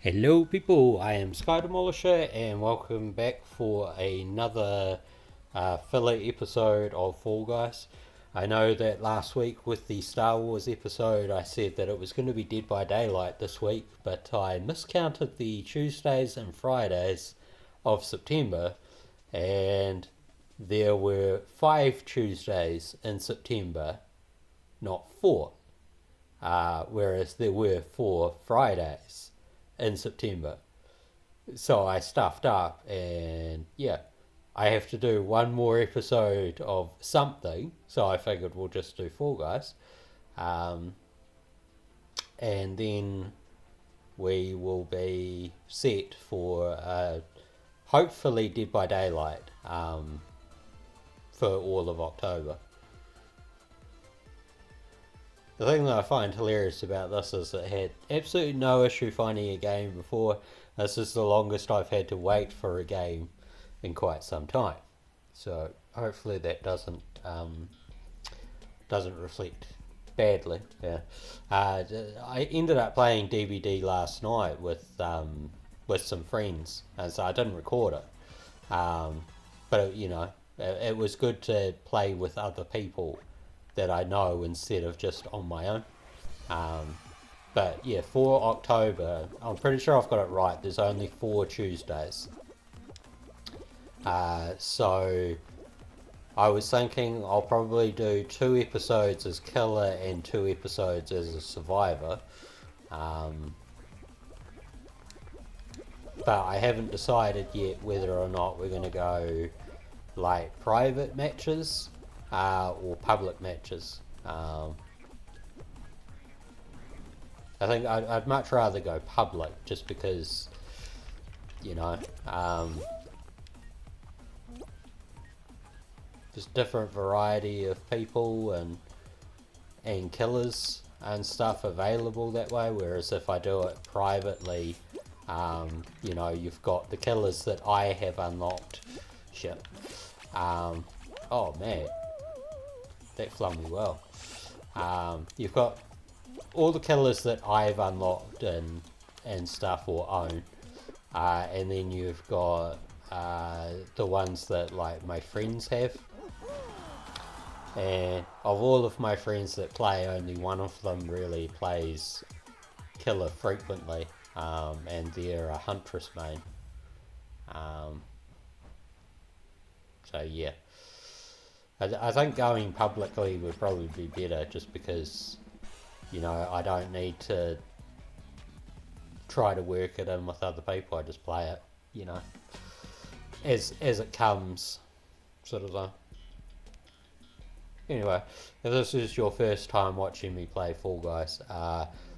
Hello people, I am Sky Demolisher and welcome back for another filler episode of Fall Guys. I know that last week with the Star Wars episode I said that it was going to be Dead by Daylight this week, but I miscounted the Tuesdays and Fridays of September, and there were 5 Tuesdays in September, not 4, whereas there were 4 Fridays in September. So I stuffed up, and yeah, I have to do one more episode of something. So I figured we'll just do Fall Guys, um, and then we will be set for hopefully Dead by Daylight for all of October. The thing that I find hilarious about this is it had absolutely no issue finding a game before. This is the longest I've had to wait for a game in quite some time. So hopefully that doesn't reflect badly. Yeah, I ended up playing DBD last night with some friends, and so I didn't record it. But it was good to play with other people that I know instead of just on my own. Um, but yeah, for October, I'm pretty sure I've got it right. There's only 4 Tuesdays. So I was thinking I'll probably do 2 episodes as killer and 2 episodes as a survivor. Um, but I haven't decided yet whether or not we're going to go like private matches or public matches. I think I'd much rather go public just because, you know, there's different variety of people and killers and stuff available that way. Whereas if I do it privately, you've got the killers that I have unlocked. Shit. Oh man, that flung me well. You've got all the killers that I've unlocked and stuff or own, and then you've got the ones that like my friends have. And of all of my friends that play, only one of them really plays killer frequently, and they're a huntress main. Um, so yeah, I think going publicly would probably be better, just because I don't need to try to work it in with other people. I just play it, as it comes, sort of thing. Anyway, if this is your first time watching me play Fall Guys,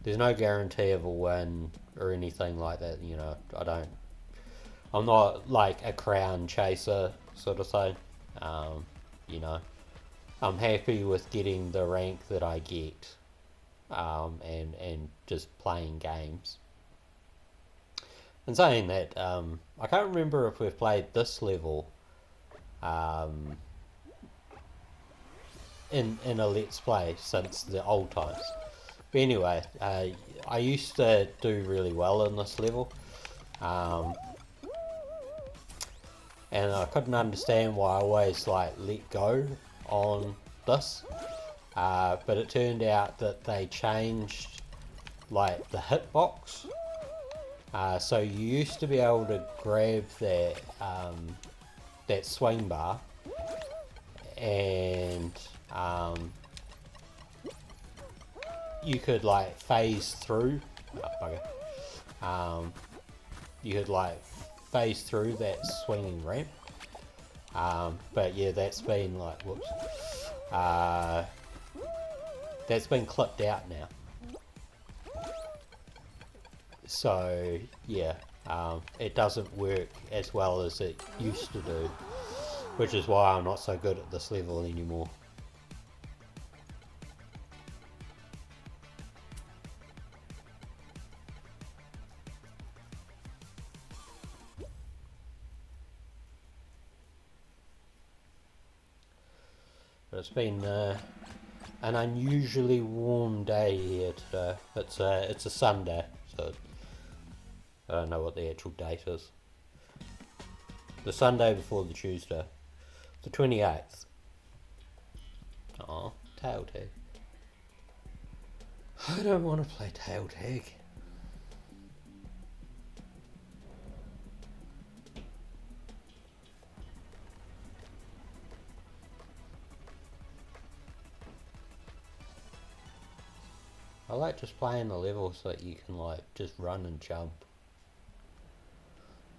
there's no guarantee of a win or anything like that. I'm not like a crown chaser sort of thing. Um, you know, I'm happy with getting the rank that I get, and just playing games. And saying that, I can't remember if we've played this level um, in a Let's Play since the old times. But anyway, I used to do really well in this level, um, and I couldn't understand why I always let go on this. But it turned out that they changed the hitbox. So you used to be able to grab that swing bar and you could phase through. Oh, bugger. You could phase through that swinging ramp. But yeah, that's been whoops. That's been clipped out now. So yeah, it doesn't work as well as it used to do, which is why I'm not so good at this level anymore. But it's been an unusually warm day here today. It's a Sunday, so I don't know what the actual date is. The Sunday before the Tuesday. The 28th. Oh, tail tag. I don't want to play tail tag. I like just playing the level so that you can like just run and jump.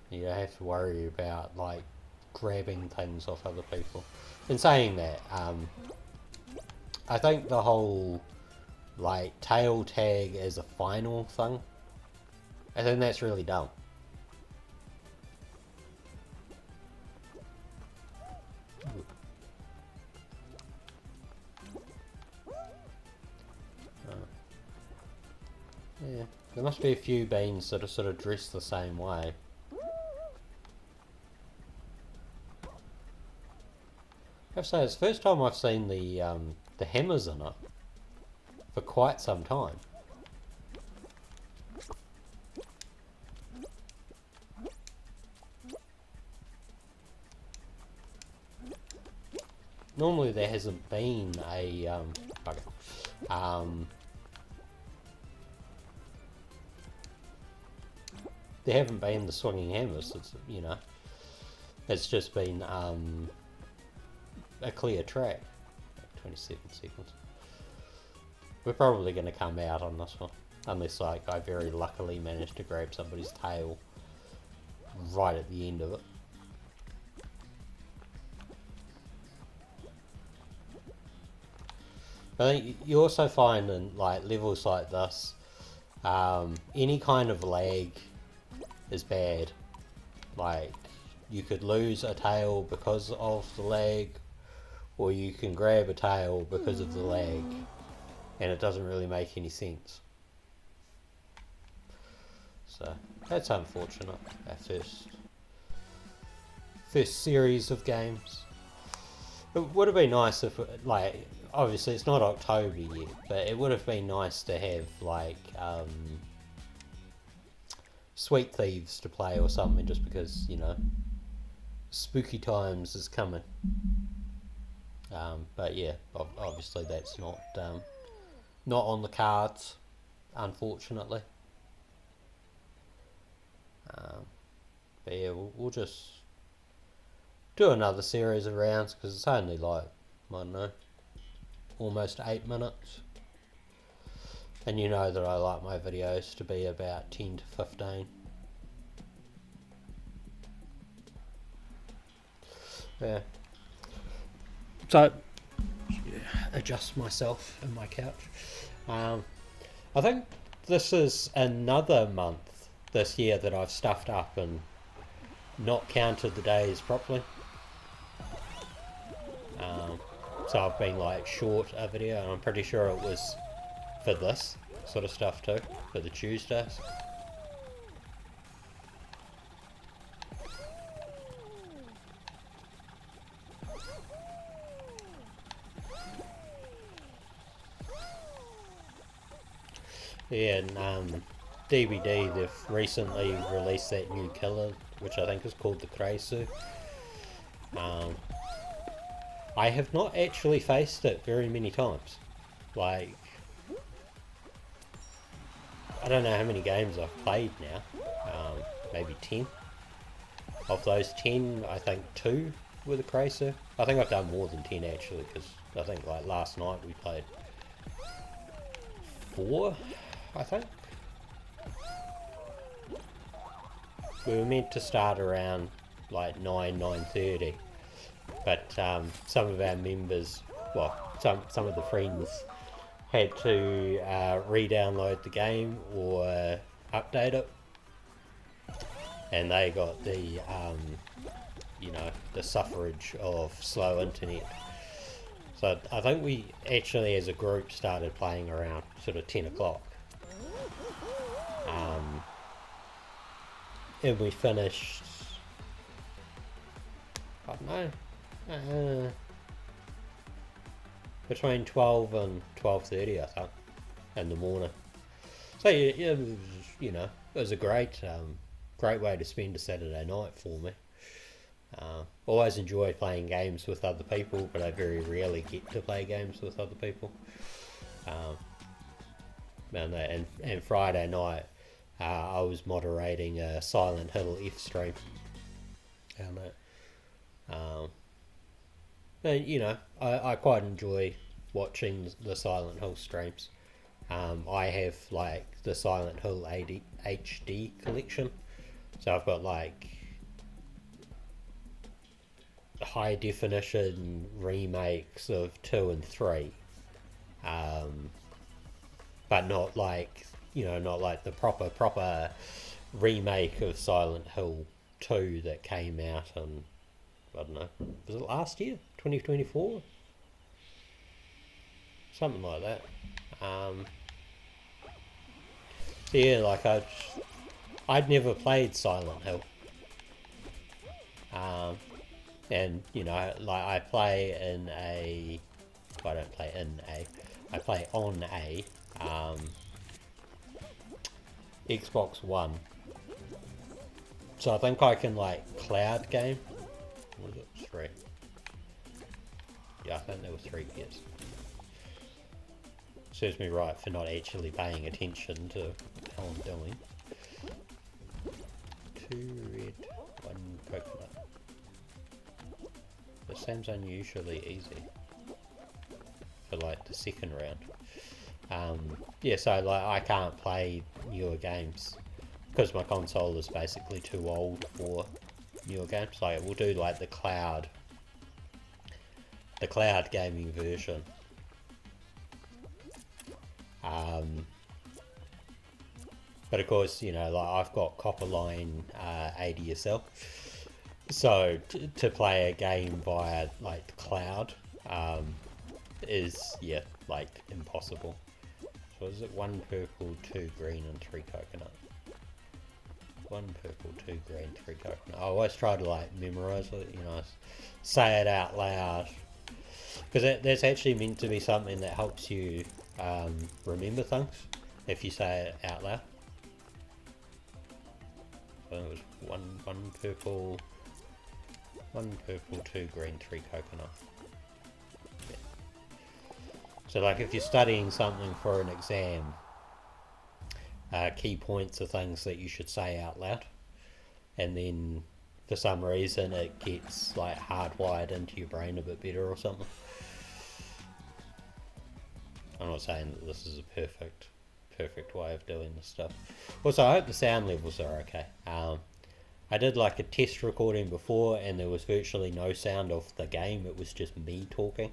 You don't have to worry about like grabbing things off other people. In saying that, I think the whole like tail tag as a final thing, I think that's really dumb. Yeah, there must be a few beans that are sort of dressed the same way. I have to say, it's the first time I've seen the hammers in it for quite some time. Normally there hasn't been a there haven't been the swinging hammers. It's, you know, it's just been a clear track. 27 seconds. We're probably going to come out on this one, unless like I very luckily managed to grab somebody's tail right at the end of it. I think you also find in like levels like this, any kind of lag is bad. Like you could lose a tail because of the lag, or you can grab a tail because of the lag, and it doesn't really make any sense. So that's unfortunate. Our first series of games. It would have been nice if, like, obviously it's not October yet, but it would have been nice to have like Sweet Thieves to play or something, just because, you know, spooky times is coming. But yeah, obviously that's not on the cards, unfortunately. But yeah, we'll just do another series of rounds, because it's only like, I don't know, almost 8 minutes. And you know that I like my videos to be about 10 to 15. Yeah. So, adjust myself in my couch. I think this is another month this year that I've stuffed up and not counted the days properly. So I've been like short a video, and I'm pretty sure it was for this sort of stuff too, for the Tuesdays. Yeah, and DVD, they've recently released that new killer, which I think is called the Kreisu. I have not actually faced it very many times. Like, I don't know how many games I've played now. Maybe 10. Of those 10, I think 2 were the Kreisu. I think I've done more than 10 actually, because I think like last night we played 4, I think. We were meant to start around like 9:30, but some of our members, well, some of the friends had to re-download the game or update it, and they got the you know, the suffrage of slow internet. So I think we actually as a group started playing around sort of 10 o'clock. And we finished, I don't know, between 12 and 12:30, I think, in the morning. So yeah, it was, you know, it was a great great way to spend a Saturday night for me. Always enjoy playing games with other people, but I very rarely get to play games with other people. And Friday night, I was moderating a Silent Hill F stream. And you know, I quite enjoy watching the Silent Hill streams. I have like the Silent Hill HD collection, so I've got like high definition remakes of 2 and 3, but not like, you know, not like the proper remake of Silent Hill 2 that came out in, I don't know, was it last year, 2024, something like that. So yeah, like I'd never played Silent Hill. And you know, like I play in a, I don't play in a, I play on a Xbox One. So I think I can like cloud game. What was it? 3. Yeah, I think there were 3 years. Serves me right for not actually paying attention to how I'm doing. 2 red, 1 coconut. It seems unusually easy for like the second round. Yeah, so like I can't play newer games because my console is basically too old for newer games. Like we'll do like the cloud gaming version. But of course, you know, like I've got Copperline ADSL, so to play a game via like the cloud is, yeah, like impossible. So is it 1 purple, 2 green and 3 coconut? 1 purple, 2 green, 3 coconut. I always try to like memorize it, you know, say it out loud, because that's actually meant to be something that helps you remember things if you say it out loud. So it was one purple, 2 green, 3 coconut. Yeah. So like if you're studying something for an exam, key points are things that you should say out loud, and then for some reason it gets like hardwired into your brain a bit better or something. I'm not saying that this is a perfect way of doing this stuff. Also, I hope the sound levels are okay. I did like a test recording before and there was virtually no sound of the game, it was just me talking,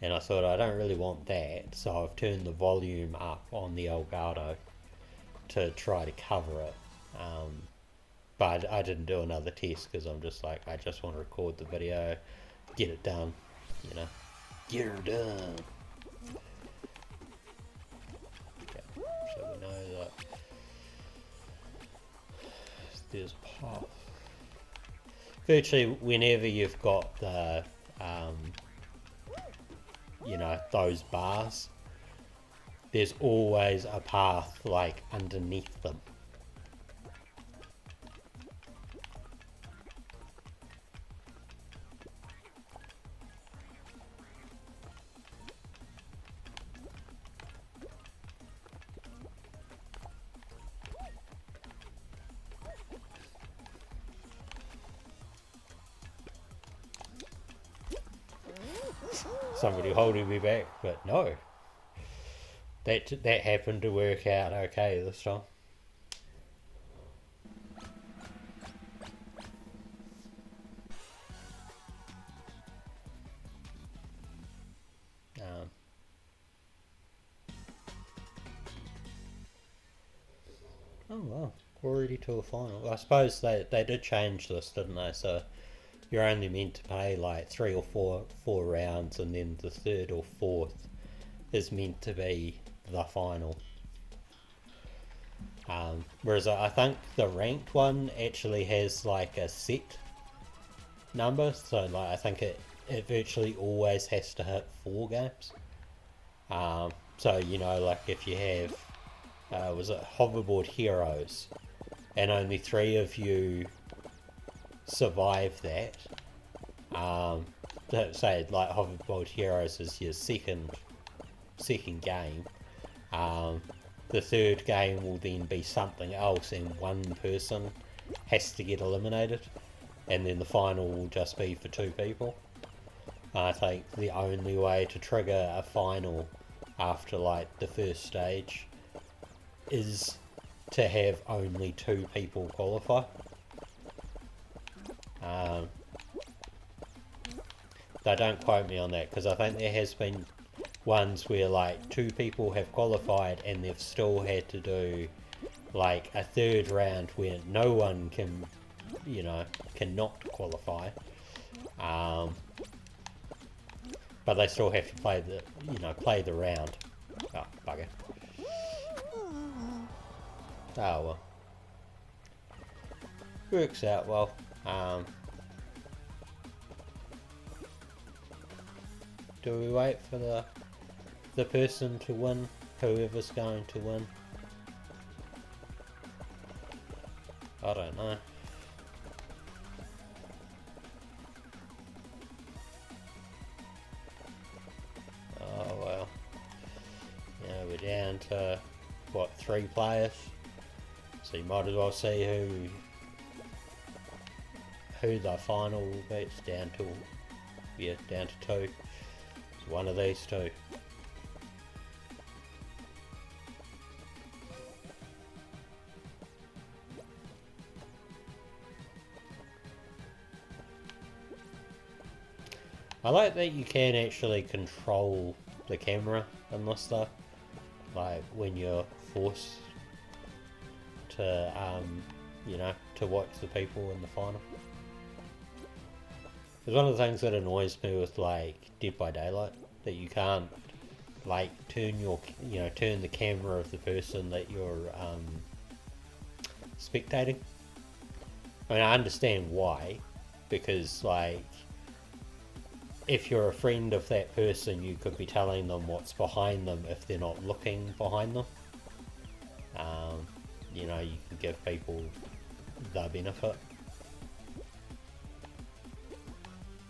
and I thought I don't really want that, so I've turned the volume up on the Elgato to try to cover it. But I didn't do another test because I'm just like, I just want to record the video, get it done, you know, get her done. So we know that there's a path. Virtually whenever you've got the, you know, those bars, there's always a path like underneath them. Somebody holding me back, but no. That happened to work out okay this time. Oh wow, already to a final. I suppose they did change this, didn't they? So you're only meant to play like 3 or 4 rounds, and then the 3rd or 4th is meant to be the final. Whereas I think the ranked one actually has like a set number, so like I think it virtually always has to hit 4 games. So you know, like if you have was it Hoverboard Heroes, and only 3 of you survive that, say like Hoverboard Heroes is your second game, the third game will then be something else and one person has to get eliminated, and then the final will just be for 2 people. I think the only way to trigger a final after like the first stage is to have only 2 people qualify. They don't quote me on that, because I think there has been ones where like 2 people have qualified and they've still had to do like a third round where no one can, cannot qualify. But they still have to play the round. Oh, bugger. Oh well. Works out well. Do we wait for the person to win? Whoever's going to win? I don't know. Oh well. Yeah, we're down to what, 3 players? So you might as well see who the final will be. It's down to 2. It's one of these 2. I like that you can actually control the camera and this stuff, like when you're forced to, to watch the people in the final. It's one of the things that annoys me with like Dead by Daylight, that you can't like turn the camera of the person that you're spectating. I mean, I understand why, because like if you're a friend of that person, you could be telling them what's behind them if they're not looking behind them. You can give people the benefit.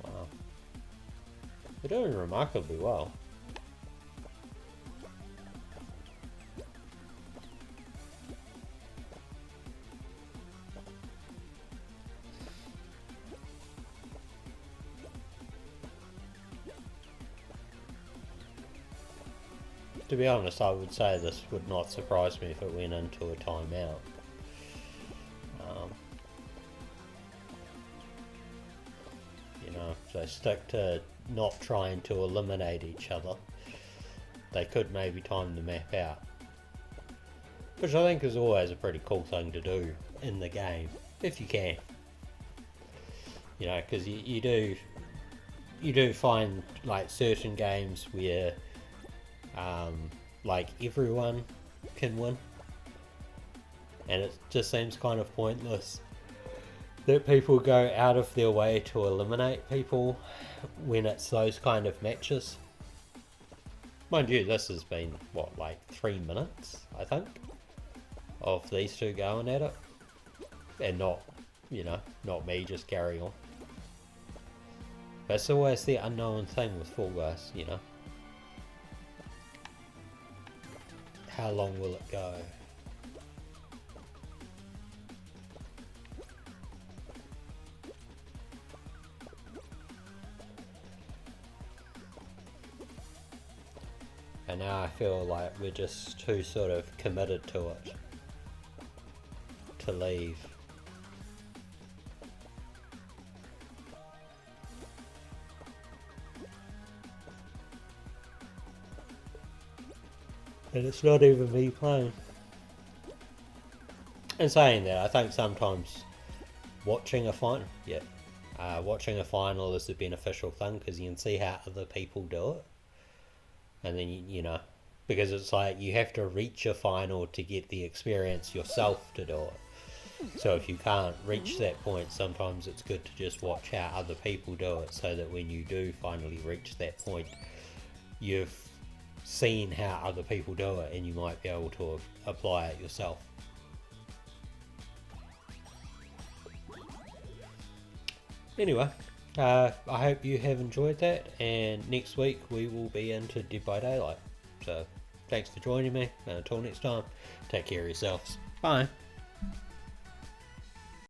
Wow. They're doing remarkably well. To be honest, I would say this would not surprise me if it went into a timeout. If they stick to not trying to eliminate each other, they could maybe time the map out. Which I think is always a pretty cool thing to do in the game, if you can. Because you do find like certain games where like everyone can win, and it just seems kind of pointless that people go out of their way to eliminate people when it's those kind of matches. Mind you, this has been what, like 3 minutes, I think, of these 2 going at it, and not me just carrying on. But it's always the unknown thing with Fall Guys, How long will it go? And now I feel like we're just too sort of committed to it to leave. And it's not even me playing. And saying that, I think sometimes watching a final, watching a final is the beneficial thing, because you can see how other people do it. And then, because it's like you have to reach a final to get the experience yourself to do it. So if you can't reach that point, sometimes it's good to just watch how other people do it, so that when you do finally reach that point, you've seen how other people do it and you might be able to apply it yourself. Anyway, I hope you have enjoyed that, and next week we will be into Dead by Daylight. So, thanks for joining me, and until next time, take care of yourselves. Bye.